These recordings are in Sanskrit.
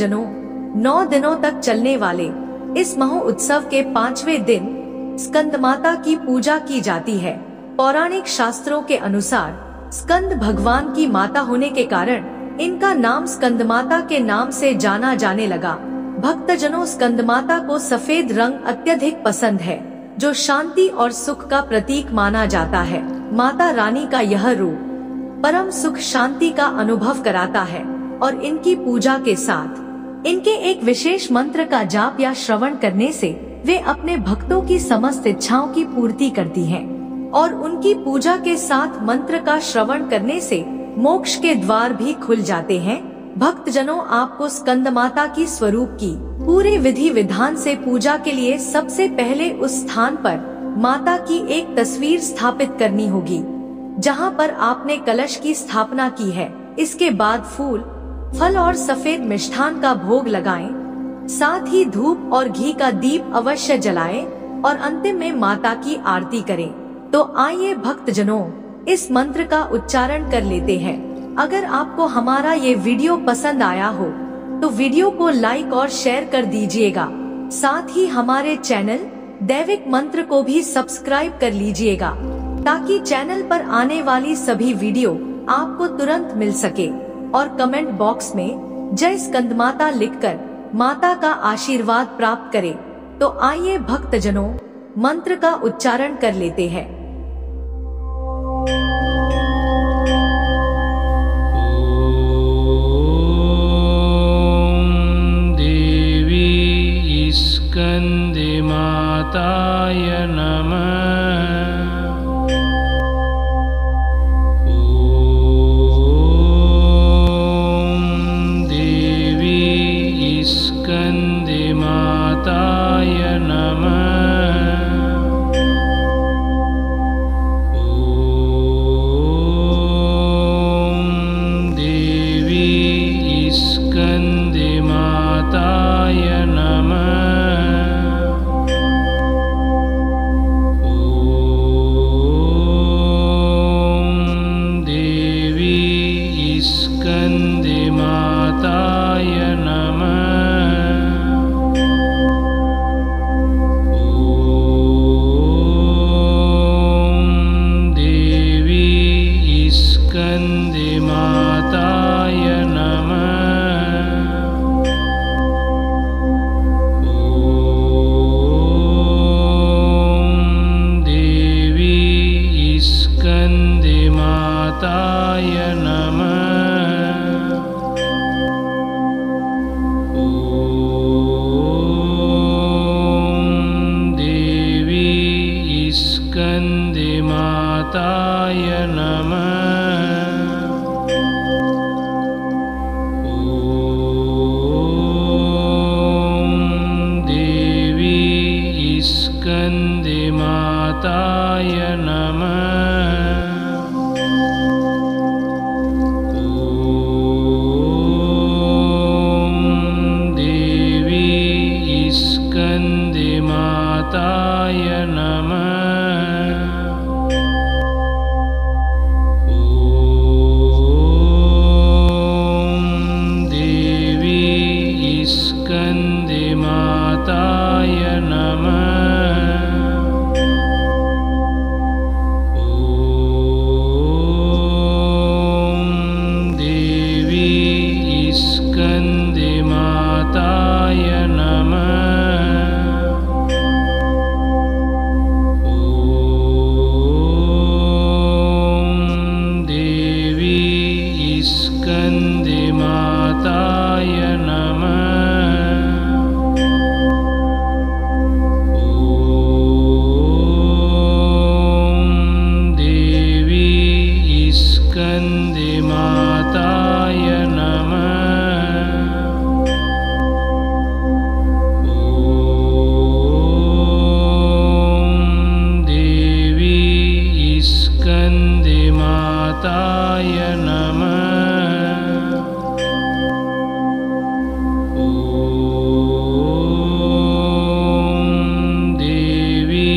भक्तजनों, 9 दिनों तक चलने वाले इस महोत्सव के 5वें दिन स्कंदमाता की पूजा की जाती है। पौराणिक शास्त्रों के अनुसार स्कंद भगवान की माता होने के कारण इनका नाम स्कंदमाता के नाम से जाना जाने लगा। भक्तजनों, स्कंदमाता को सफेद रंग अत्यधिक पसंद है, जो शांति और सुख का प्रतीक माना जाता है। माता रानी का यह रूप परम सुख शांति का अनुभव कराता है और इनकी पूजा के साथ इनके एक विशेष मंत्र का जाप या श्रवण करने से वे अपने भक्तों की समस्त इच्छाओं की पूर्ति करती हैं और उनकी पूजा के साथ मंत्र का श्रवण करने से मोक्ष के द्वार भी खुल जाते हैं। भक्तजनों, आपको स्कंदमाता की स्वरूप की पूरे विधि विधान से पूजा के लिए सबसे पहले उस स्थान पर माता की एक तस्वीर स्थापित करनी होगी जहां पर आपने कलश की स्थापना की है। इसके बाद फूल, फल और सफेद मिष्ठान का भोग लगाएं, साथ ही धूप और घी का दीप अवश्य जलाएं और अंतिम में माता की आरती करें। तो आइए भक्तजनों, इस मंत्र का उच्चारण कर लेते हैं। अगर आपको हमारा ये वीडियो पसंद आया हो तो वीडियो को लाइक और शेयर कर दीजिएगा। साथ ही हमारे चैनल दैविक मंत्र को भी सब्सक्राइब कर लीजिएगा ताकि चैनल पर आने वाली सभी वीडियो आपको तुरंत मिल सके। और कमेंट बॉक्स में जय स्कंदमाता लिखकर माता का आशीर्वाद प्राप्त करें। तो आइए भक्तजनों, मंत्र का उच्चारण कर लेते हैं। देवी स्कंदमाताय नमः। स्कंदमाताय नमः। ओम देवी स्कंदमाताय नमः। ओम देवी स्कंदमाताय नमः। स्कंदमाताय नमः। ओम देवी स्कंदमाताय नमः। ओम देवी स्कंदमाताय नमः। स्कंदमाताय नमः। ओम देवी स्कंदमाताय नमः। ओम देवी स्कंदमाताय नमः। स्कंदमाताय नमः। ओम देवी स्कंदमाताय नमः। ओम देवी स्कंदमाताय नमः। स्कंदमाताय नमः। ओम देवी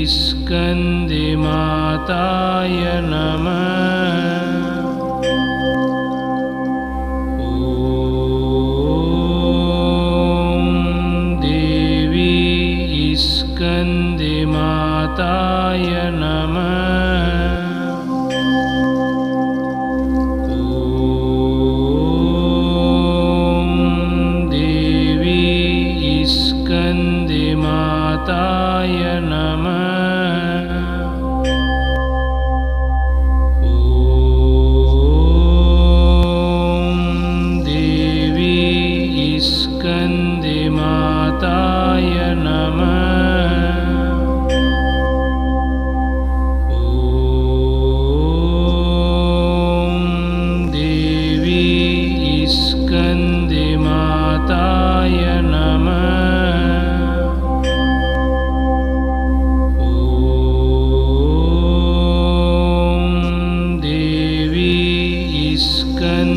स्कंदमाताय नमः। ओम स्कन्दमाताय नमः। माताय नमः। ॐ देवी स्कन्दमाताय नमः। ॐ देवी स्कन्दमाताय नमः। स्कन्दमाताय नमः। ॐ देवी स्कन्दमाताय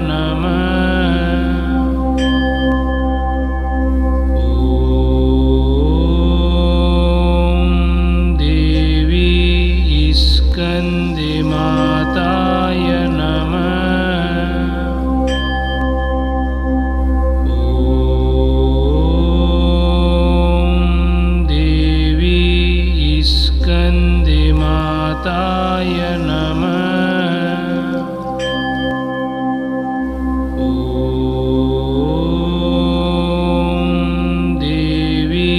नमः। ॐ देवी स्कन्दमाताय नमः। स्कन्दमाताय नमः। ॐ देवी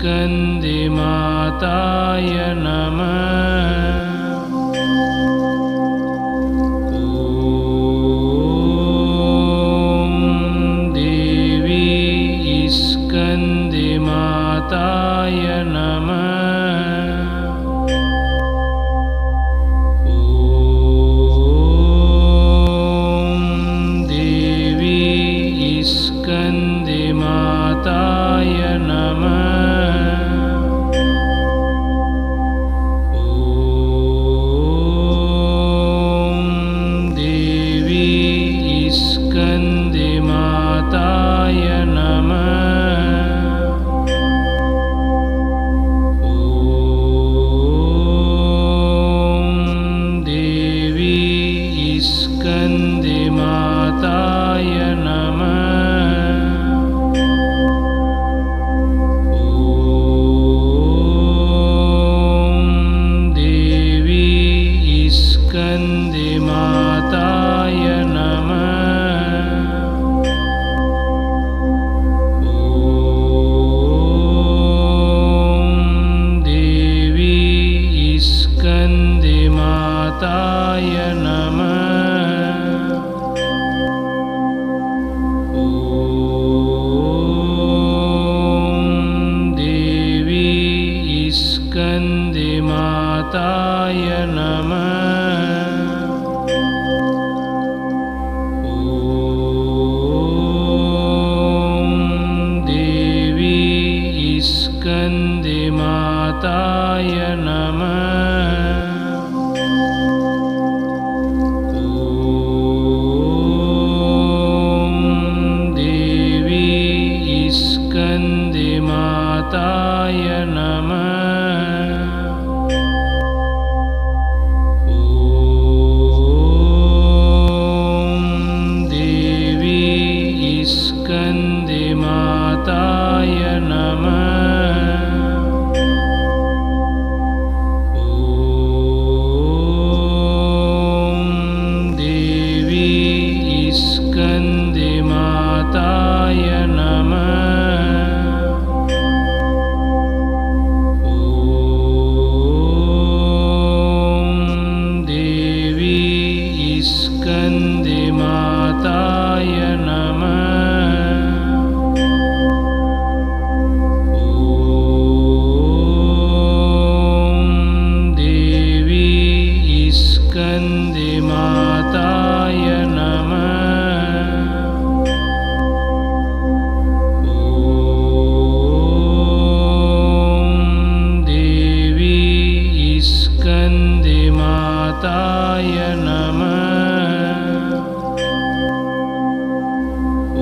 स्कन्दमाताय नमः। ॐ देवी स्कन्दमाताय नमः। स्कन्दमाताय नमः। ॐ देवी स्कन्दमाताय नमः। ॐ देवी स्कन्दमाताय नमः। स्कन्दमाताय नमः। ॐ देवी स्कन्दमाताय नमः। ॐ देवी स्कन्दमाताय नमः। स्कन्दमाताय नमः। ॐ देवी स्कन्दमाताय नमः। ॐ देवी स्कन्दमाताय नमः। स्कन्दमाताय नमः। ॐ देवी स्कन्दमाताय नमः। ॐ देवी स्कन्दमाताय नमः। स्कन्दमाताय नमः। ॐ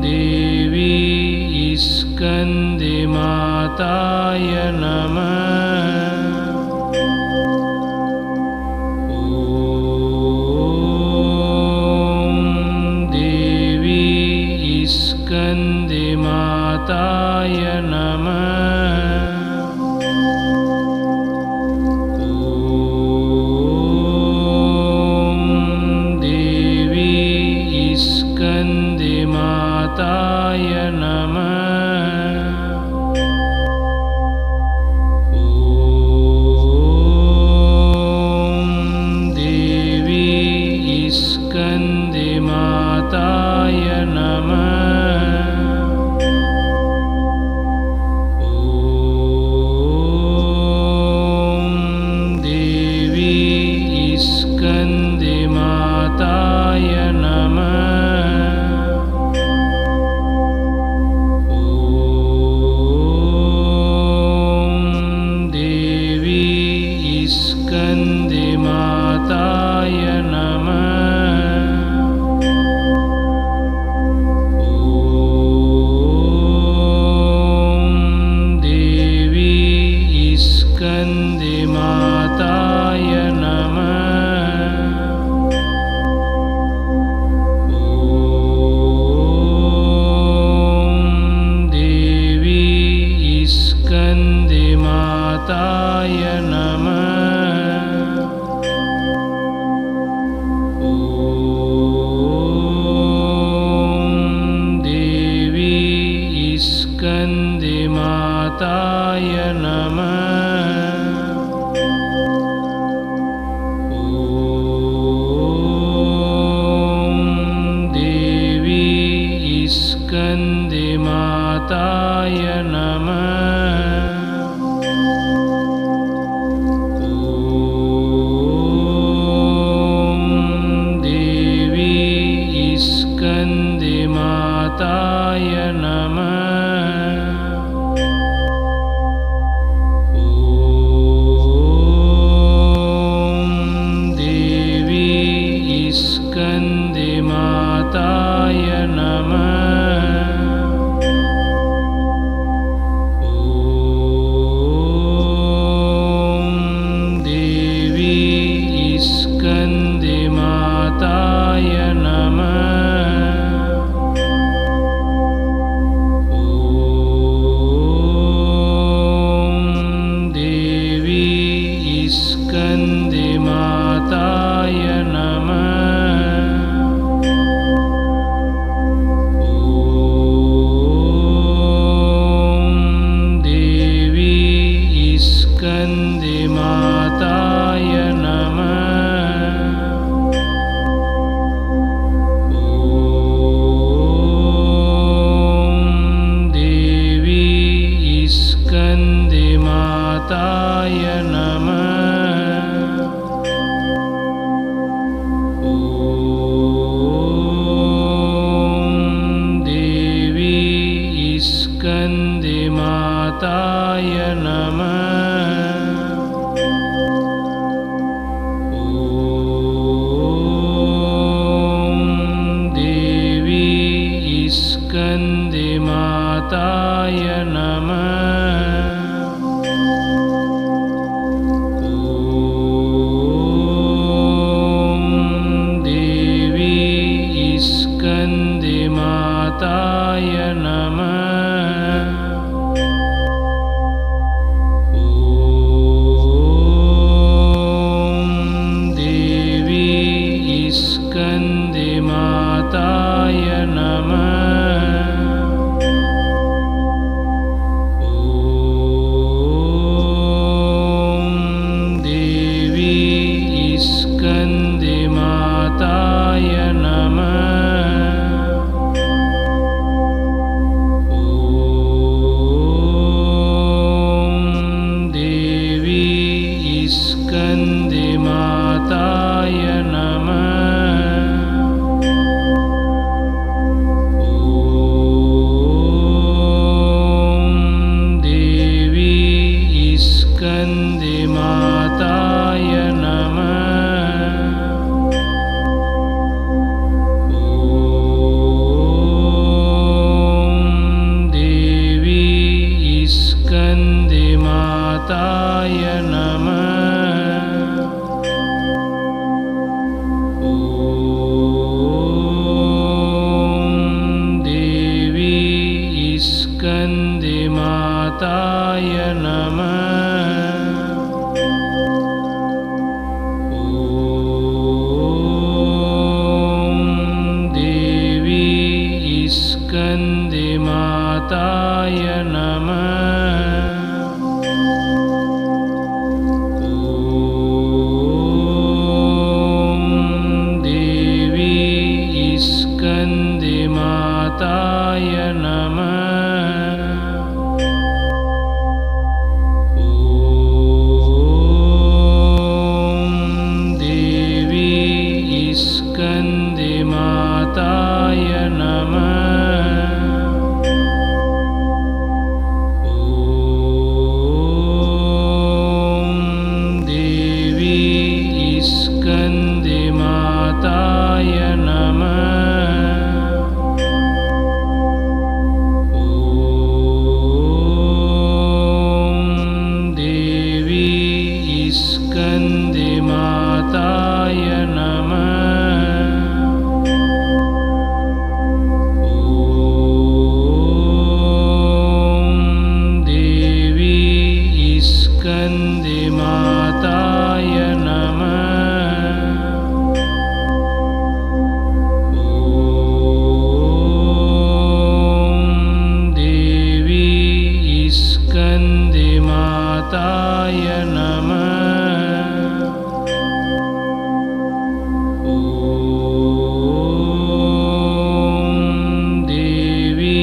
देवी स्कन्दमाताय स्कन्दिमाताय नमः। ॐ देवी स्कन्दिमाताय नमः। ॐ देवी स्कन्दिमाताय नमः। ॐ देवी स्कन्दिमाताय नमः। ॐ देवी स्कन्दिमाताय नमः। ॐ देवी स्कन्दिमाताय नमः। ॐ देवी स्कन्दिमाताय नमः। ॐ देवी स्कन्दिमाताय नमः। ॐ देवी स्कन्दिमाताय नमः। ॐ देवी स्कन्दिमाताय नमः। ॐ देवी स्कन्दिमाताय नमः। ॐ देवी स्कन्दिमाताय नमः। ॐ देवी स्कन्दिमाताय नमः। ॐ देवी स्कन्दिमाताय नमः। ॐ देवी स्कन्दिमाताय नमः। ॐ देवी स्कन्दिमाताय नमः। ॐ देवी स्कन्दिमाताय नमः। ॐ देवी स्कन्दिमाताय नमः। ॐ देवी स्कन्दिमाताय नमः। ॐ देवी स्कन्दिमाताय नमः। माताय नमः। ॐ देवी स्कन्दिमाताय नमः। ॐ देवी स्कन्दिमाताय नमः। ॐ देवी स्कन्दिमाताय नमः। ॐ देवी स्कन्दिमाताय नमः। ॐ देवी स्कन्दिमाताय नमः। ॐ देवी स्कन्दिमाताय नमः। ॐ देवी स्कन्दिमाताय नमः। ॐ देवी स्कन्दिमाताय नमः। ॐ देवी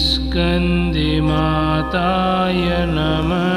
स्कन्दिमाताय नमः।